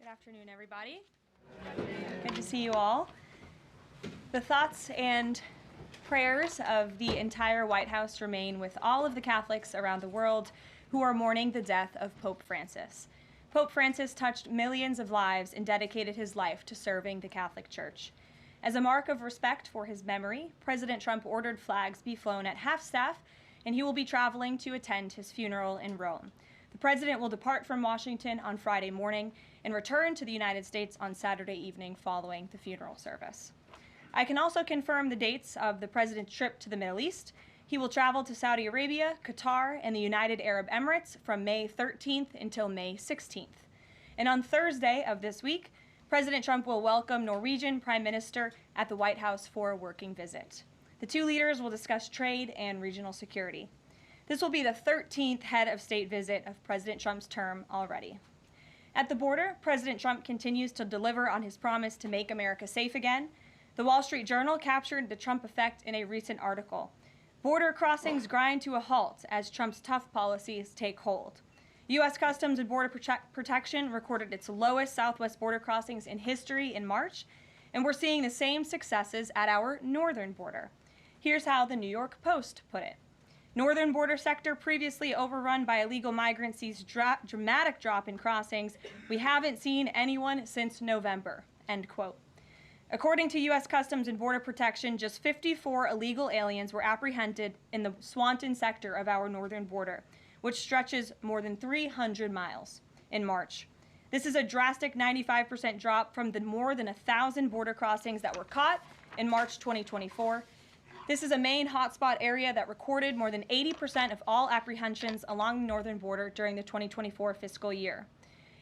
afternoon, everybody. Good to see you all. The thoughts and prayers of the entire White House remain with all of the Catholics around the world who are mourning the death of Pope Francis. Pope Francis touched millions of lives and dedicated his life to serving the Catholic Church. As a mark of respect for his memory, President Trump ordered flags be flown at half-staff, and he will be traveling to attend his funeral in Rome. The president will depart from Washington on Friday morning and return to the United States on Saturday evening following the funeral service. I can also confirm the dates of the president's trip to the Middle East. He will travel to Saudi Arabia, Qatar, and the United Arab Emirates from May 13th until May 16th. And on Thursday of this week, President Trump will welcome Norwegian Prime Minister at the White House for a working visit. The two leaders will discuss trade and regional security. This will be the 13th head of state visit of President Trump's term already. At the border, President Trump continues to deliver on his promise to make America safe again. The Wall Street Journal captured the Trump effect in a recent article. Border crossings grind to a halt as Trump's tough policies take hold. U.S. Customs and Border Protection recorded its lowest southwest border crossings in history in March, and we're seeing the same successes at our northern border. Here's how the New York Post put it. Northern border sector previously overrun by illegal migrants sees dramatic drop in crossings. We haven't seen anyone since November, end quote. According to U.S. Customs and Border Protection, just 54 illegal aliens were apprehended in the Swanton sector of our northern border, which stretches more than 300 miles in March. This is a drastic 95% drop from the more than 1,000 border crossings that were caught in March 2024. This is a main hotspot area that recorded more than 80% of all apprehensions along the northern border during the 2024 fiscal year.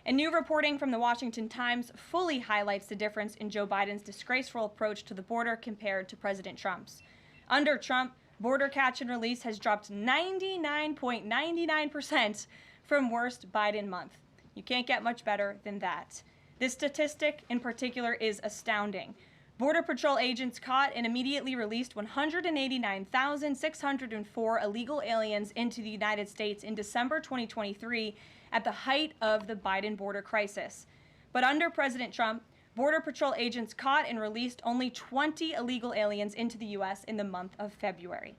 And new reporting from the Washington Times fully highlights the difference in Joe Biden's disgraceful approach to the border compared to President Trump's. Under Trump, border catch and release has dropped 99.99% from worst Biden month. You can't get much better than that. This statistic in particular is astounding. Border Patrol agents caught and immediately released 189,604 illegal aliens into the United States in December 2023 at the height of the Biden border crisis. But under President Trump, Border Patrol agents caught and released only 20 illegal aliens into the U.S. in the month of February.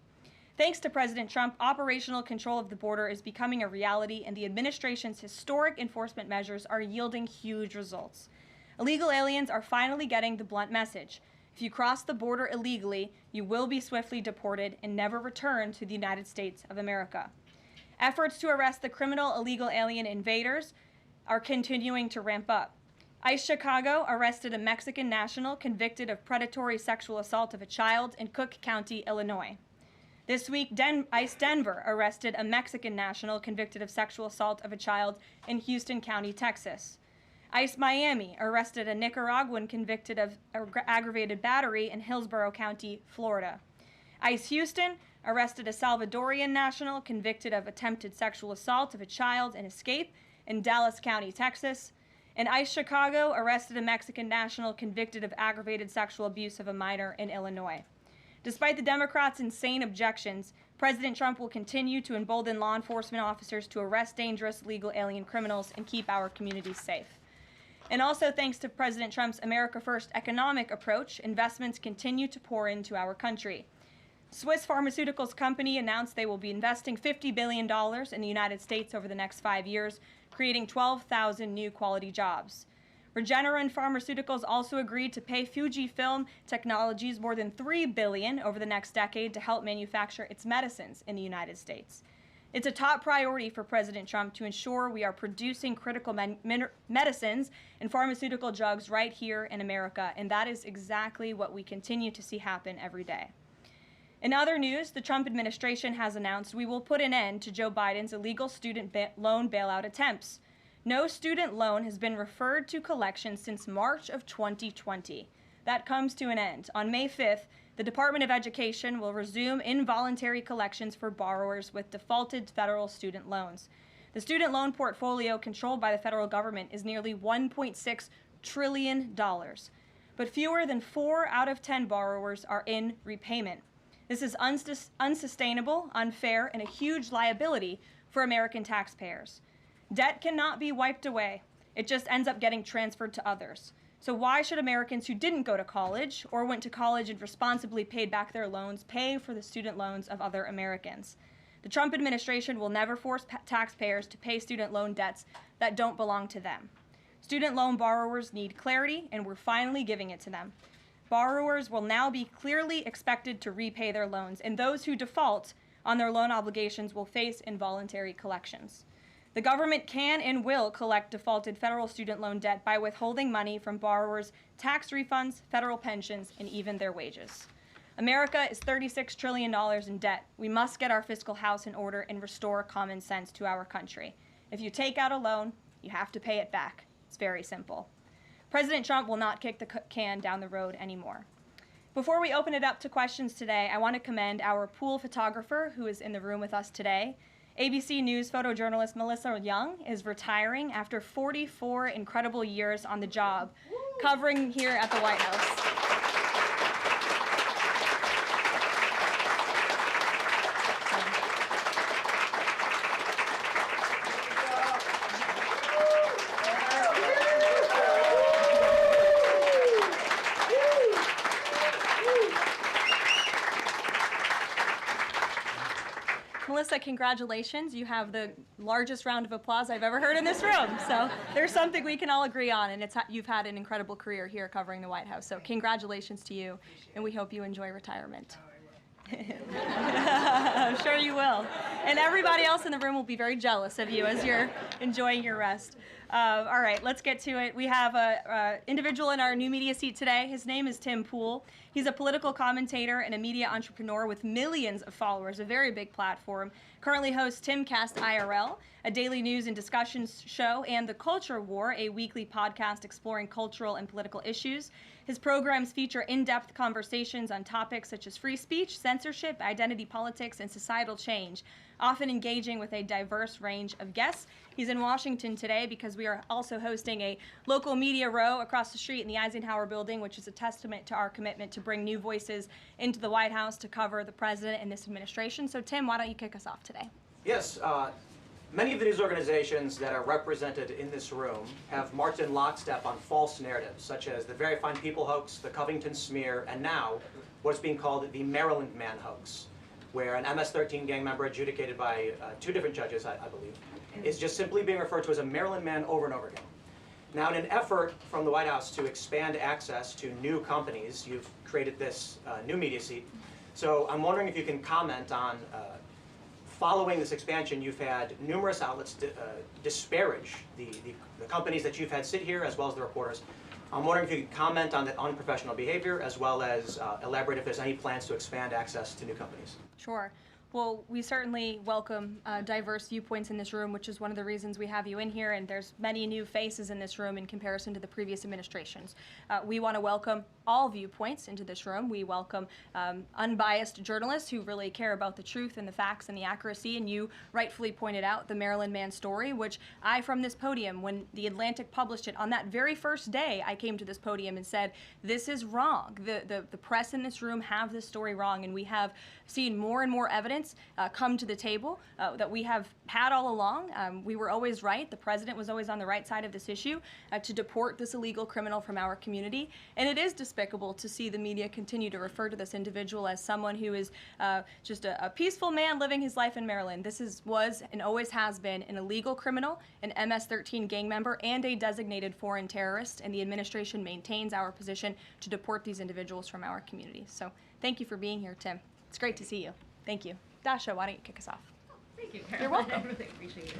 Thanks to President Trump, operational control of the border is becoming a reality, and the administration's historic enforcement measures are yielding huge results. Illegal aliens are finally getting the blunt message. If you cross the border illegally, you will be swiftly deported and never return to the United States of America. Efforts to arrest the criminal illegal alien invaders are continuing to ramp up. ICE Chicago arrested a Mexican national convicted of predatory sexual assault of a child in Cook County, Illinois. This week, ICE Denver arrested a Mexican national convicted of sexual assault of a child in Houston County, Texas. ICE Miami arrested a Nicaraguan convicted of aggravated battery in Hillsborough County, Florida. ICE Houston arrested a Salvadorian national convicted of attempted sexual assault of a child in Escape in Dallas County, Texas. And ICE Chicago arrested a Mexican national convicted of aggravated sexual abuse of a minor in Illinois. Despite the Democrats' insane objections, President Trump will continue to embolden law enforcement officers to arrest dangerous legal alien criminals and keep our communities safe. And also thanks to President Trump's America First economic approach, investments continue to pour into our country. Swiss pharmaceuticals company announced they will be investing $50 billion in the United States over the next 5 years, creating 12,000 new quality jobs. Regeneron Pharmaceuticals also agreed to pay Fujifilm Technologies more than $3 billion over the next decade to help manufacture its medicines in the United States. It's a top priority for President Trump to ensure we are producing critical medicines and pharmaceutical drugs right here in America, and that is exactly what we continue to see happen every day. In other news, the Trump administration has announced we will put an end to Joe Biden's illegal student loan bailout attempts. No student loan has been referred to collection since March of 2020. That comes to an end. On May 5th, the Department of Education will resume involuntary collections for borrowers with defaulted federal student loans. The student loan portfolio controlled by the federal government is nearly $1.6 trillion, but fewer than 4 out of 10 borrowers are in repayment. This is unsustainable, unfair, and a huge liability for American taxpayers. Debt cannot be wiped away. It just ends up getting transferred to others. So why should Americans who didn't go to college or went to college and responsibly paid back their loans pay for the student loans of other Americans? The Trump administration will never force taxpayers to pay student loan debts that don't belong to them. Student loan borrowers need clarity, and we're finally giving it to them. Borrowers will now be clearly expected to repay their loans, and those who default on their loan obligations will face involuntary collections. The government can and will collect defaulted federal student loan debt by withholding money from borrowers' tax refunds, federal pensions, and even their wages. America is $36 trillion in debt. We must get our fiscal house in order and restore common sense to our country. If you take out a loan, you have to pay it back. It's very simple. President Trump will not kick the can down the road anymore. Before we open it up to questions today, I want to commend our pool photographer who is in the room with us today. ABC News photojournalist Melissa Young is retiring after 44 incredible years on the job, covering here at the White House. Melissa, congratulations. You have the largest round of applause I've ever heard in this room. So there's something we can all agree on, and you've had an incredible career here covering the White House. So congratulations to you, and we hope you enjoy retirement. I'm sure you will. And everybody else in the room will be very jealous of you as you're enjoying your rest. All right, let's get to it. We have an individual in our new media seat today. His name is Tim Pool. He's a political commentator and a media entrepreneur with millions of followers, a very big platform. Currently hosts Timcast IRL, a daily news and discussions show, and The Culture War, a weekly podcast exploring cultural and political issues. His programs feature in-depth conversations on topics such as free speech, censorship, identity politics, and societal change, often engaging with a diverse range of guests. He's in Washington today because we are also hosting a local media row across the street in the Eisenhower building, which is a testament to our commitment to bring new voices into the White House to cover the president and this administration. So Tim, why don't you kick us off today? Yes. Many of the news organizations that are represented in this room have marched in lockstep on false narratives, such as the Very Fine People hoax, the Covington smear, and now what's being called the Maryland Man hoax, where an MS-13 gang member adjudicated by 2 different judges, I believe, is just simply being referred to as a Maryland Man over and over again. Now, in an effort from the White House to expand access to new companies, you've created this new media seat. So I'm wondering if you can comment on following this expansion, you've had numerous outlets disparage the companies that you've had sit here, as well as the reporters. I'm wondering if you could comment on the unprofessional behavior, as well as elaborate if there's any plans to expand access to new companies. Sure. Well, we certainly welcome diverse viewpoints in this room, which is one of the reasons we have you in here, and there's many new faces in this room in comparison to the previous administrations. We want to welcome all viewpoints into this room. We welcome unbiased journalists who really care about the truth and the facts and the accuracy, and you rightfully pointed out the Maryland Man story, which I, from this podium, when The Atlantic published it, on that very first day, I came to this podium and said, this is wrong. The press in this room have this story wrong, and we have seen more and more evidence come to the table that we have had all along. We were always right. The president was always on the right side of this issue to deport this illegal criminal from our community. And it is despicable to see the media continue to refer to this individual as someone who is just a peaceful man living his life in Maryland. This was and always has been an illegal criminal, an MS-13 gang member, and a designated foreign terrorist. And the administration maintains our position to deport these individuals from our community. So thank you for being here, Tim. It's great to see you. Thank you. Dasha, why don't you kick us off? Thank you, Karoline. You're welcome. I really appreciate it.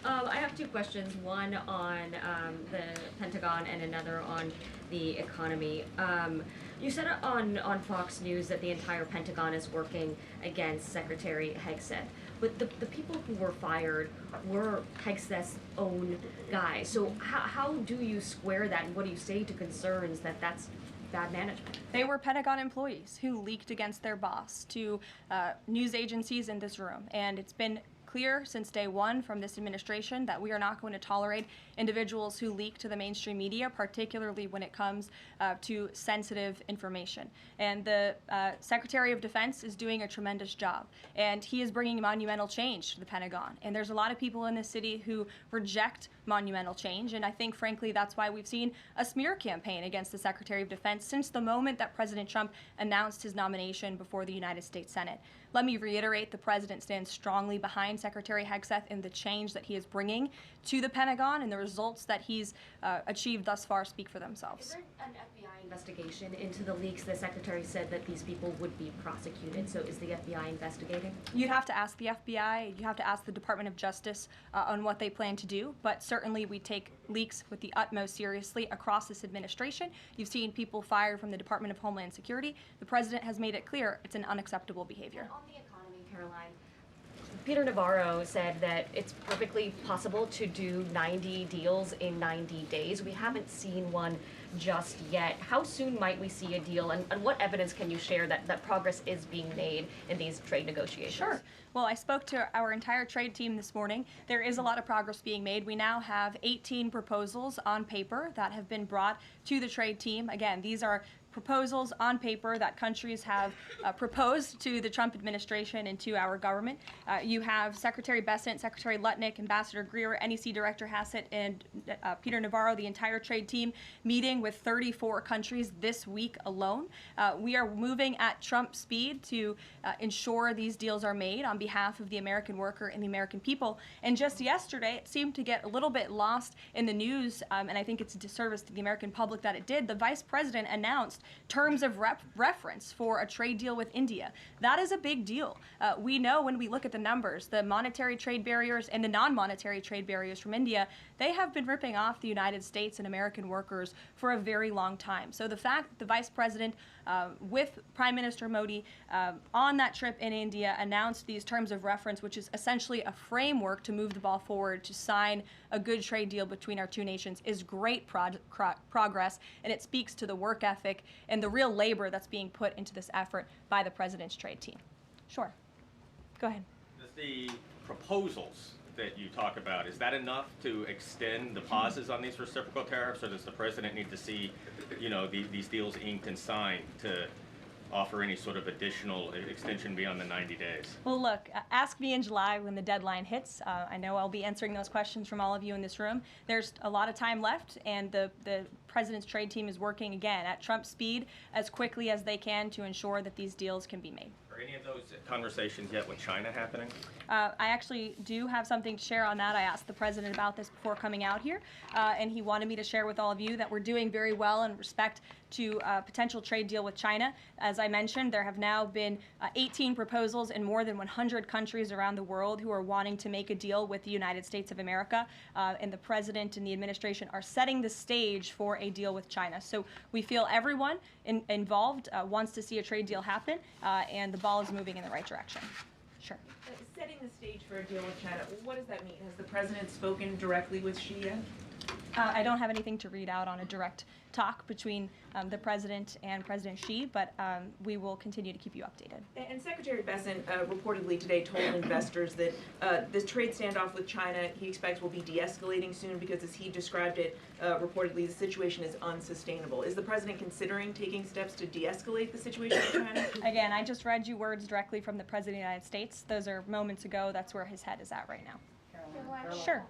I have 2 questions, one on the Pentagon and another on the economy. You said on Fox News that the entire Pentagon is working against Secretary Hegseth, but the people who were fired were Hegseth's own guys. So how do you square that, and what do you say to concerns that that's bad management? They were Pentagon employees who leaked against their boss to news agencies in this room, and it's been clear since day one from this administration that we are not going to tolerate individuals who leak to the mainstream media, particularly when it comes to sensitive information. And the Secretary of Defense is doing a tremendous job, and he is bringing monumental change to the Pentagon. And there's a lot of people in this city who reject monumental change, and I think, frankly, that's why we've seen a smear campaign against the Secretary of Defense since the moment that President Trump announced his nomination before the United States Senate. Let me reiterate, the president stands strongly behind Secretary Hegseth in the change that he is bringing to the Pentagon, and the results that he's achieved thus far speak for themselves. Is there an FBI investigation into the leaks? The secretary said that these people would be prosecuted, so is the FBI investigating? You'd have to ask the FBI, you have to ask the Department of Justice on what they plan to do, but certainly we take leaks with the utmost seriously across this administration. You've seen people fired from the Department of Homeland Security. The president has made it clear it's an unacceptable behavior. On the economy, Karoline, Peter Navarro said that it's perfectly possible to do 90 deals in 90 days. We haven't seen one just yet. How soon might we see a deal, and what evidence can you share that progress is being made in these trade negotiations? Sure. Well, I spoke to our entire trade team this morning. There is a lot of progress being made. We now have 18 proposals on paper that have been brought to the trade team. Again, these are proposals on paper that countries have proposed to the Trump administration and to our government. You have Secretary Bessent, Secretary Lutnick, Ambassador Greer, NEC Director Hassett, and Peter Navarro, the entire trade team, meeting with 34 countries this week alone. We are moving at Trump speed to ensure these deals are made on behalf of the American worker and the American people. And just yesterday, it seemed to get a little bit lost in the news, and I think it's a disservice to the American public that it did. The Vice President announced terms of reference for a trade deal with India. That is a big deal. We know when we look at the numbers, the monetary trade barriers and the non-monetary trade barriers from India, they have been ripping off the United States and American workers for a very long time. So the fact that the Vice President with Prime Minister Modi on that trip in India announced these terms of reference, which is essentially a framework to move the ball forward to sign a good trade deal between our two nations, is great progress, and it speaks to the work ethic and the real labor that's being put into this effort by the president's trade team. Sure. Go ahead. Does the proposals that you talk about, is that enough to extend the pauses on these reciprocal tariffs, or does the president need to see, these deals inked and signed to offer any sort of additional extension beyond the 90 days? Well, look, ask me in July when the deadline hits. I know I'll be answering those questions from all of you in this room. There's a lot of time left, and the president's trade team is working again at Trump speed as quickly as they can to ensure that these deals can be made. Are any of those conversations yet with China happening? I actually do have something to share on that. I asked the president about this before coming out here, and he wanted me to share with all of you that we're doing very well in respect to a potential trade deal with China. As I mentioned, there have now been 18 proposals in more than 100 countries around the world who are wanting to make a deal with the United States of America, and the president and the administration are setting the stage for a deal with China. So we feel everyone involved wants to see a trade deal happen, and the ball is moving in the right direction. Sure. Setting the stage for a deal with China, what does that mean? Has the president spoken directly with Xi yet? I don't have anything to read out on a direct talk between the president and President Xi, but we will continue to keep you updated. And Secretary Bessent reportedly today told investors that this trade standoff with China he expects will be de-escalating soon because, as he described it, reportedly the situation is unsustainable. Is the president considering taking steps to de-escalate the situation with China? Again, I just read you words directly from the President of the United States. Those are moments ago. That's where his head is at right now. Karoline. Sure.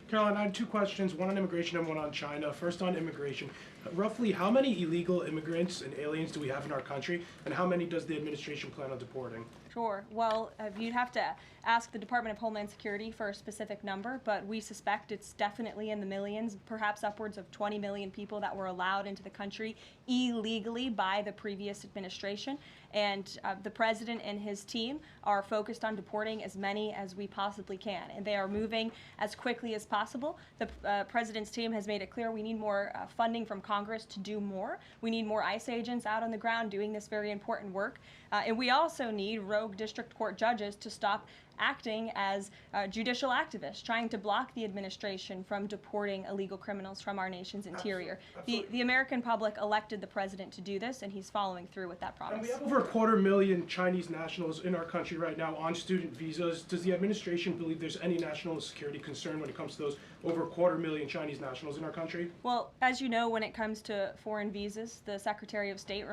Caroline, I have two questions, one on immigration and one on China. First on immigration. Roughly how many illegal immigrants and aliens do we have in our country, and how many does the administration plan on deporting? Sure. Well, you'd have to ask the Department of Homeland Security for a specific number, but we suspect it's definitely in the millions, perhaps upwards of 20 million people that were allowed into the country illegally by the previous administration. And the president and his team are focused on deporting as many as we possibly can, and they are moving as quickly as possible. The president's team has made it clear we need more funding from Congress to do more. We need more ICE agents out on the ground doing this very important work. And we also need rogue district court judges to stop acting as judicial activists, trying to block the administration from deporting illegal criminals from our nation's interior. The American public elected the president to do this, and he's following through with that And promise. we have over 250,000 Chinese nationals in our country right now on student visas. Does the administration believe there's any national security concern when it comes to those over 250,000 Chinese nationals in our country? Well, as you know, when it comes to foreign visas, the Secretary of State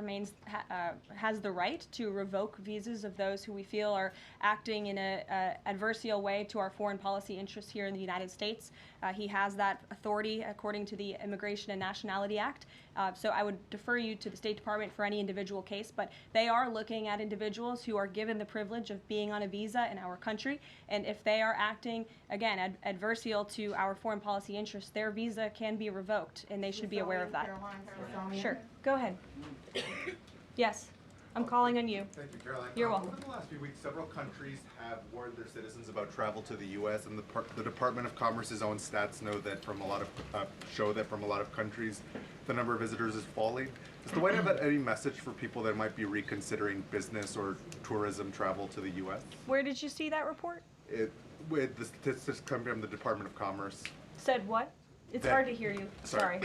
has the right to revoke visas of those who we feel are acting in a adversarial way to our foreign policy interests here in the United States. He has that authority according to the Immigration and Nationality Act. So I would defer you to the State Department for any individual case, but they are looking at individuals who are given the privilege of being on a visa in our country, and if they are acting, again, adversarial to our foreign policy interests, their visa can be revoked, and they should be aware of that. Sure, go ahead. Yes, I'm calling on you. Thank you, Caroline. You're welcome. Over the last few weeks, several countries have warned their citizens about travel to the U.S., and the Department of Commerce's own stats know that from a lot of countries, the number of visitors is falling. Does the White House have any message for people that might be reconsidering business or tourism travel to the U.S.? Where did you see that report? With the statistics coming from the Department of Commerce, Said what? It's That- hard to hear you. Sorry.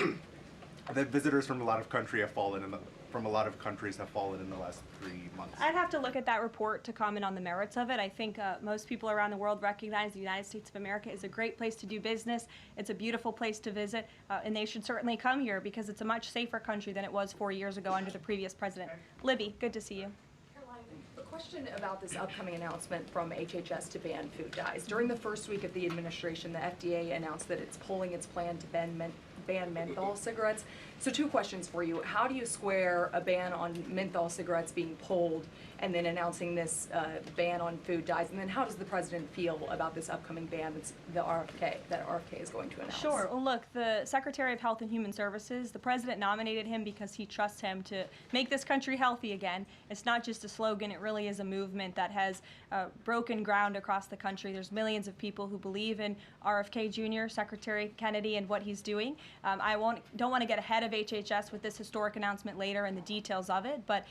that visitors from a lot of countries have fallen in the last 3 months. I'd have to look at that report to comment on the merits of it. I think most people around the world recognize the United States of America is a great place to do business. It's a beautiful place to visit, and they should certainly come here because it's a much safer country than it was 4 years ago under the previous president. Libby, good to see you. Caroline, a question about this upcoming announcement from HHS to ban food dyes. During the first week of the administration, the FDA announced that it's pulling its plan to ban menthol cigarettes. So 2 questions for you. How do you square a ban on menthol cigarettes being pulled and then announcing this ban on food dyes? And then how does the president feel about this upcoming ban that RFK is going to announce? Sure. Well, look, the Secretary of Health and Human Services, the president nominated him because he trusts him to make this country healthy again. It's not just a slogan. It really is a movement that has broken ground across the country. There's millions of people who believe in RFK Jr., Secretary Kennedy, and what he's doing. I don't want to get ahead of HHS with this historic announcement later and the details of it, but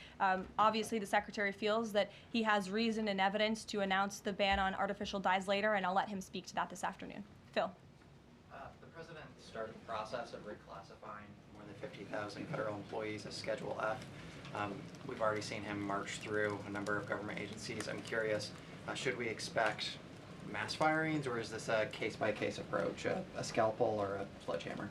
obviously the Secretary feels that he has reason and evidence to announce the ban on artificial dyes later, and I'll let him speak to that this afternoon. Phil. The president started the process of reclassifying more than 50,000 federal employees as Schedule F. We've already seen him march through a number of government agencies. I'm curious, should we expect mass firings, or is this a case-by-case approach, a scalpel or a sledgehammer?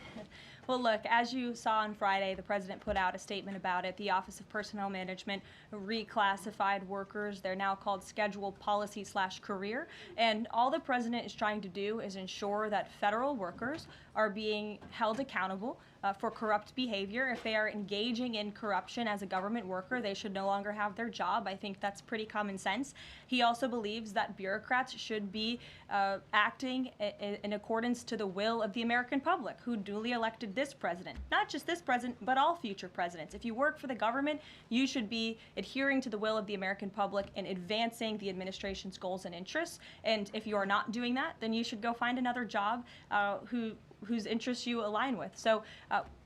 Well, look, as you saw on Friday, the president put out a statement about it. The Office of Personnel Management reclassified workers. They're now called scheduled policy/career. And all the president is trying to do is ensure that federal workers are being held accountable for corrupt behavior. If they are engaging in corruption as a government worker, they should no longer have their job. I think that's pretty common sense. He also believes that bureaucrats should be acting in accordance to the will of the American public, who duly elected this president. Not just this president, but all future presidents. If you work for the government, you should be adhering to the will of the American public and advancing the administration's goals and interests. And if you are not doing that, then you should go find another job whose interests you align with. So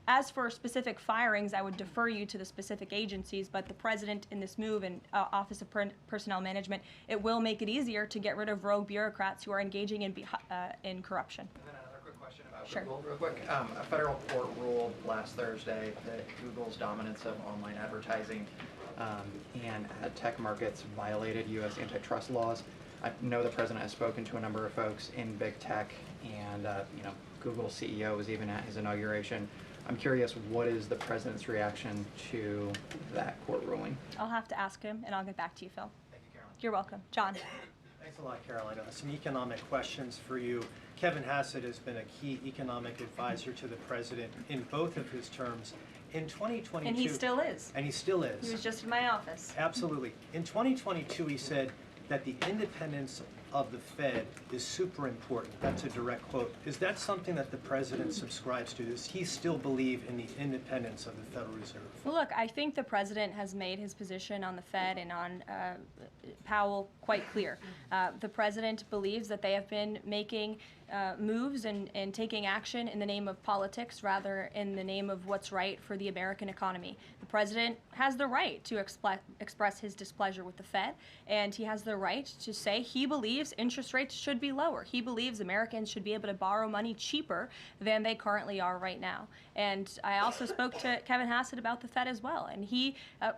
as for specific firings, I would defer you to the specific agencies, but the president in this move and Office of Personnel Management, it will make it easier to get rid of rogue bureaucrats who are engaging in corruption. And then another quick question about Sure. Google, real quick. A federal court ruled last Thursday that Google's dominance of online advertising and ad tech markets violated U.S. antitrust laws. I know the president has spoken to a number of folks in big tech, and Google's CEO was even at his inauguration. I'm curious, what is the president's reaction to that court ruling? I'll have to ask him, and I'll get back to you, Phil. Thank you, Caroline. You're welcome. John. Thanks a lot, Caroline. Some economic questions for you. Kevin Hassett has been a key economic advisor to the president in both of his terms. In 2022... And he still is. And he still is. He was just in my office. Absolutely. In 2022, he said that the independence of the Fed is super important. That's a direct quote. Is that something that the president subscribes to? Does he still believe in the independence of the Federal Reserve? Well, look, I think the president has made his position on the Fed and on Powell quite clear. The president believes that they have been making moves and taking action in the name of politics rather in the name of what's right for the American economy. The president has the right to express his displeasure with the Fed, and he has the right to say he believes believes interest rates should be lower. He believes Americans should be able to borrow money cheaper than they currently are right now. And I also spoke to Kevin Hassett about the Fed as well, and he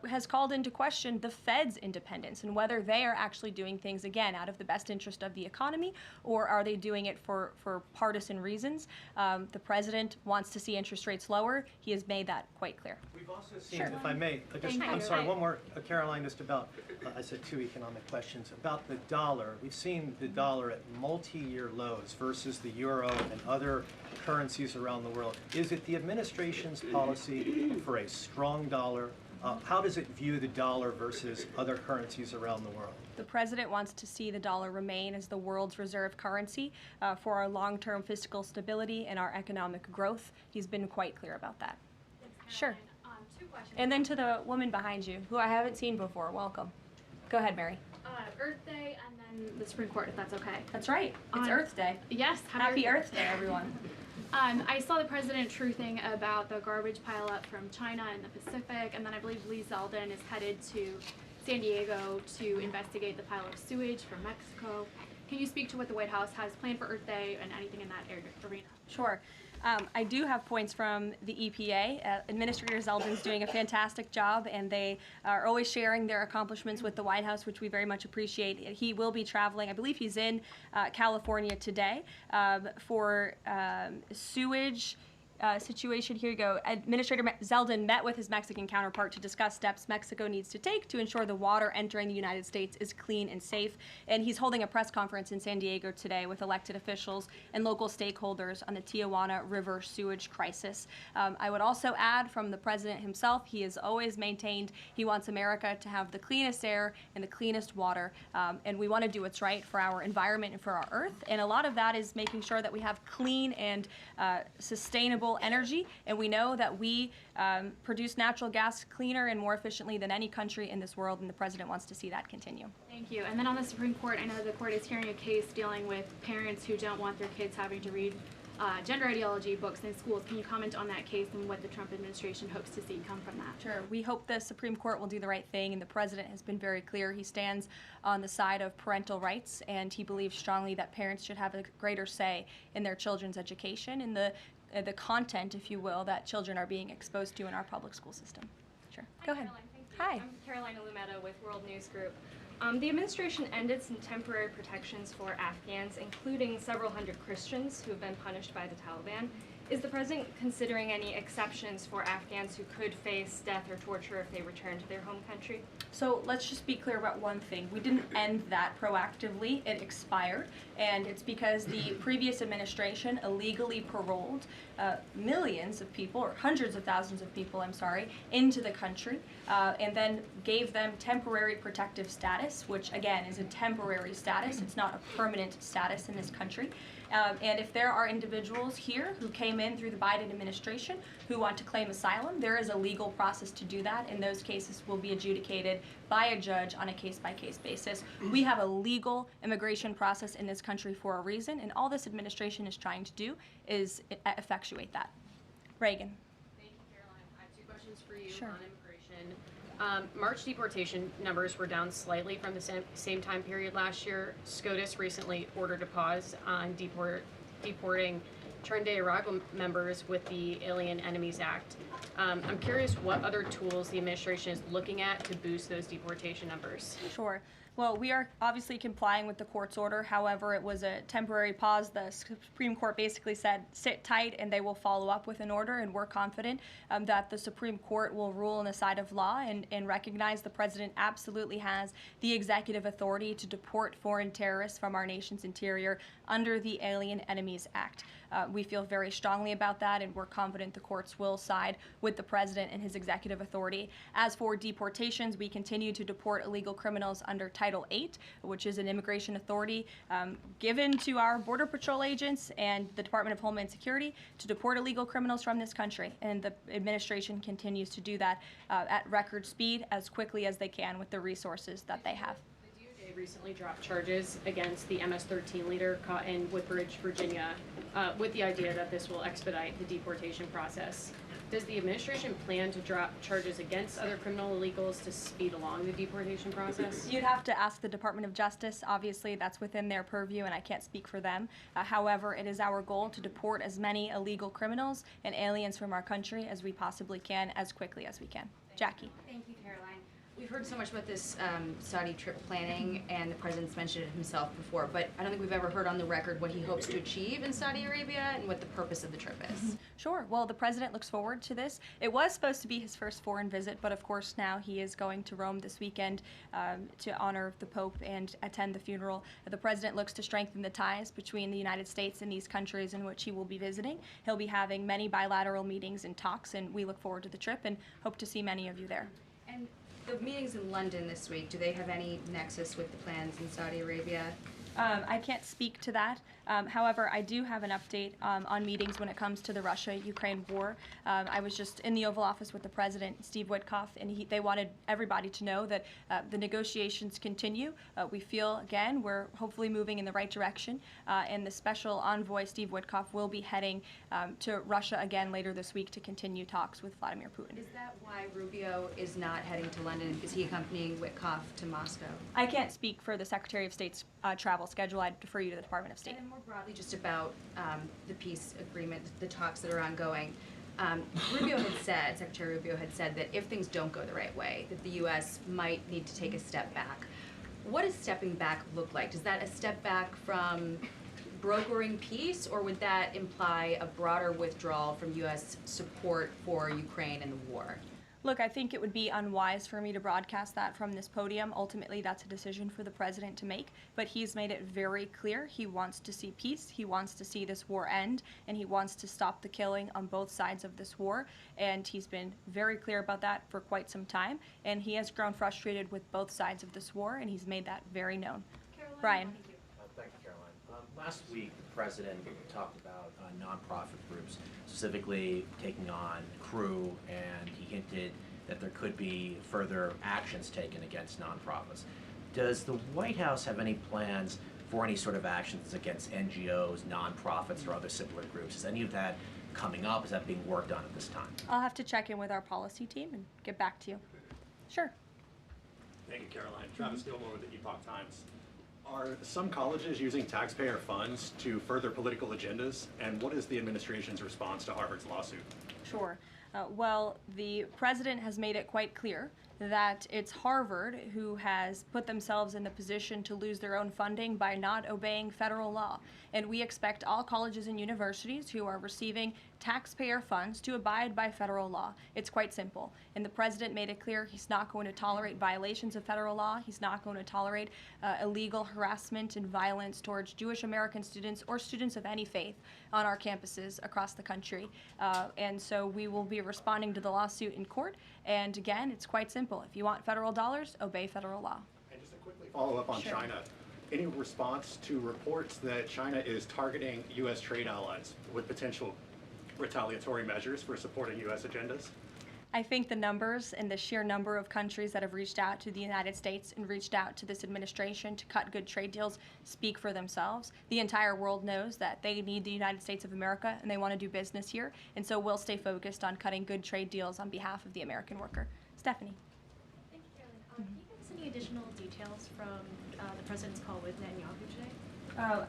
has called into question the Fed's independence and whether they are actually doing things, again, out of the best interest of the economy, or are they doing it for partisan reasons. The president wants to see interest rates lower. He has made that quite clear. We've also seen, if I may, I'm sorry, one more, Caroline, just about, I said 2 economic questions, about the dollar. We've seen the dollar at multi-year lows versus the euro and other currencies around the world. Is it the administration's policy for a strong dollar? How does it view the dollar versus other currencies around the world? The president wants to see the dollar remain as the world's reserve currency for our long-term fiscal stability and our economic growth. He's been quite clear about that. Sure. 2 questions. And then to the woman behind you, who I haven't seen before, welcome. Go ahead, Mary. Earth Day and then the Supreme Court, if that's okay. That's right. It's Earth Day. Yes. Happy Earth Day, everyone. I saw the president truthing about the garbage pileup from China in the Pacific, and then I believe Lee Zeldin is headed to San Diego to investigate the pile of sewage from Mexico. Can you speak to what the White House has planned for Earth Day and anything in that arena? Sure. I do have points from the EPA. Administrator Zeldin's doing a fantastic job, and they are always sharing their accomplishments with the White House, which we very much appreciate. He will be traveling. I believe he's in California today for sewage situation. Here you go. Administrator Zeldin met with his Mexican counterpart to discuss steps Mexico needs to take to ensure the water entering the United States is clean and safe. And he's holding a press conference in San Diego today with elected officials and local stakeholders on the Tijuana River sewage crisis. I would also add from the president himself, he has always maintained he wants America to have the cleanest air and the cleanest water. And we want to do what's right for our environment and for our earth. And a lot of that is making sure that we have clean and sustainable energy, and we know that we produce natural gas cleaner and more efficiently than any country in this world, and the president wants to see that continue. Thank you. And then on the Supreme Court, I know the court is hearing a case dealing with parents who don't want their kids having to read gender ideology books in schools. Can you comment on that case and what the Trump administration hopes to see come from that? Sure. We hope the Supreme Court will do the right thing, and the president has been very clear. He stands on the side of parental rights, and he believes strongly that parents should have a greater say in their children's education and the content, if you will, that children are being exposed to in our public school system. Sure. Go ahead. Caroline, thank you. Hi. I'm Karoline with World News Group. The administration ended some temporary protections for Afghans, including several hundred Christians who have been punished by the Taliban. Is the president considering any exceptions for Afghans who could face death or torture if they return to their home country? So let's just be clear about one thing. We didn't end that proactively. It expired, and it's because the previous administration illegally paroled millions of people, or hundreds of thousands of people, I'm sorry, into the country, and then gave them temporary protective status, which again is a temporary status. It's not a permanent status in this country. And if there are individuals here who came in through the Biden administration who want to claim asylum, there is a legal process to do that, and those cases will be adjudicated by a judge on a case-by-case basis. We have a legal immigration process in this country for a reason, and all this administration is trying to do is effectuate that. Reagan. Thank you, Caroline. I have 2 questions for you Sure. on immigration. March deportation numbers were down slightly from the same time period last year. SCOTUS recently ordered a pause on deporting Trinidad Tobago members with the Alien Enemies Act. I'm curious what other tools the administration is looking at to boost those deportation numbers. Sure. Well, we are obviously complying with the court's order. However, it was a temporary pause. The Supreme Court basically said, sit tight, and they will follow up with an order, and we're confident that the Supreme Court will rule on the side of law and recognize the president absolutely has the executive authority to deport foreign terrorists from our nation's interior under the Alien Enemies Act. We feel very strongly about that, and we're confident the courts will side with the president and his executive authority. As for deportations, we continue to deport illegal criminals under Title VIII, which is an immigration authority given to our Border Patrol agents and the Department of Homeland Security to deport illegal criminals from this country. And the administration continues to do that at record speed as quickly as they can with the resources that they have. The DOJ recently dropped charges against the MS-13 leader caught in Woodbridge, Virginia, with the idea that this will expedite the deportation process. does the administration plan to drop charges against other criminal illegals to speed along the deportation process? You'd have to ask the Department of Justice. Obviously, that's within their purview, and I can't speak for them. However, it is our goal to deport as many illegal criminals and aliens from our country as we possibly can, as quickly as we can. Jackie. Thank you, Caroline. We've heard so much about this Saudi trip planning, and the president's mentioned it himself before, but I don't think we've ever heard on the record what he hopes to achieve in Saudi Arabia and what the purpose of the trip is. Sure. Well, the president looks forward to this. It was supposed to be his first foreign visit, but of course now he is going to Rome this weekend to honor the Pope and attend the funeral. The president looks to strengthen the ties between the United States and these countries in which he will be visiting. He'll be having many bilateral meetings and talks, and we look forward to the trip and hope to see many of you there. And the meetings in London this week, do they have any nexus with the plans in Saudi Arabia? I can't speak to that. However, I do have an update on meetings when it comes to the Russia-Ukraine war. I was just in the Oval Office with the President, Steve Witkoff, and they wanted everybody to know that the negotiations continue. We feel, again, we're hopefully moving in the right direction, and the special envoy, Steve Witkoff, will be heading to Russia again later this week to continue talks with Vladimir Putin. Is that why Rubio is not heading to London? Is he accompanying Witkoff to Moscow? I can't speak for the Secretary of State's travel schedule. I'd defer you to the Department of State. And then more broadly, just about the peace agreement, the talks that are ongoing. Secretary Rubio had said that if things don't go the right way, that the U.S. might need to take a step back. What does stepping back look like? Is that a step back from brokering peace, or would that imply a broader withdrawal from U.S. support for Ukraine and the war? Look, I think it would be unwise for me to broadcast that from this podium. Ultimately, that's a decision for the president to make, but he's made it very clear he wants to see peace, he wants to see this war end, and he wants to stop the killing on both sides of this war, and he's been very clear about that for quite some time, and he has grown frustrated with both sides of this war, and he's made that very known. Caroline, Brian. Thank you, Caroline. Last week, the president talked about nonprofit groups, specifically taking on crew, and he hinted that there could be further actions taken against nonprofits. Does the White House have any plans for any sort of actions against NGOs, nonprofits, or other similar groups? Is any of that coming up? Is that being worked on at this time? I'll have to check in with our policy team and get back to you. Sure. Thank you, Caroline. Travis Gilmore with the Epoch Times. Are some colleges using taxpayer funds to further political agendas? And what is the administration's response to Harvard's lawsuit? Sure. Well, the president has made it quite clear that it's Harvard who has put themselves in the position to lose their own funding by not obeying federal law. And we expect all colleges and universities who are receiving taxpayer funds to abide by federal law. It's quite simple. And the president made it clear he's not going to tolerate violations of federal law. He's not going to tolerate illegal harassment and violence towards Jewish American students or students of any faith on our campuses across the country. And so we will be responding to the lawsuit in court. And again, it's quite simple. If you want federal dollars, obey federal law. And just a quickly follow up on Sure. China. Any response to reports that China is targeting U.S. trade allies with potential retaliatory measures for supporting U.S. agendas? I think the numbers and the sheer number of countries that have reached out to the United States and reached out to this administration to cut good trade deals speak for themselves. The entire world knows that they need the United States of America and they want to do business here, and so we'll stay focused on cutting good trade deals on behalf of the American worker. Stephanie. Thank you, Caroline. Can you give us any additional details from the president's call with Netanyahu today?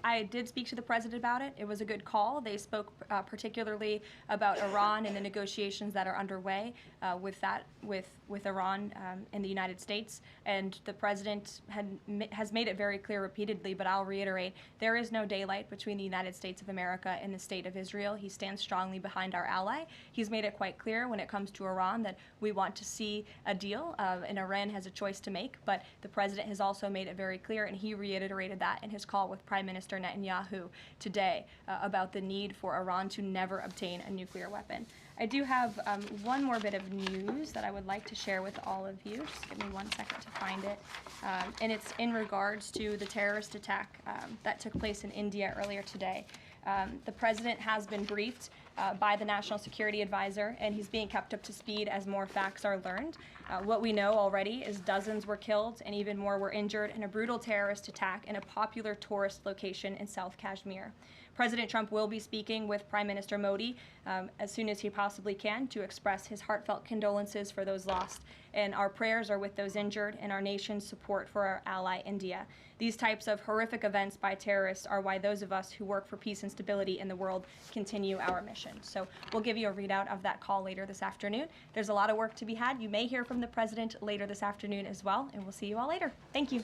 I did speak to the president about it. It was a good call. They spoke particularly about Iran and the negotiations that are underway with Iran and the United States. And the president has made it very clear repeatedly, but I'll reiterate, there is no daylight between the United States of America and the state of Israel. He stands strongly behind our ally. He's made it quite clear when it comes to Iran that we want to see a deal, and Iran has a choice to make. But the president has also made it very clear, and he reiterated that in his call with Prime Minister Netanyahu today about the need for Iran to never obtain a nuclear weapon. I do have one more bit of news that I would like to share with all of you. Just give me 1 second to find it. And it's in regards to the terrorist attack that took place in India earlier today. The president has been briefed by the National Security Advisor, and he's being kept up to speed as more facts are learned. What we know already is dozens were killed and even more were injured in a brutal terrorist attack in a popular tourist location in South Kashmir. President Trump will be speaking with Prime Minister Modi as soon as he possibly can to express his heartfelt condolences for those lost. And our prayers are with those injured and our nation's support for our ally, India. These types of horrific events by terrorists are why those of us who work for peace and stability in the world continue our mission. So we'll give you a readout of that call later this afternoon. There's a lot of work to be had. You may hear from the president later this afternoon as well, and we'll see you all later. Thank you.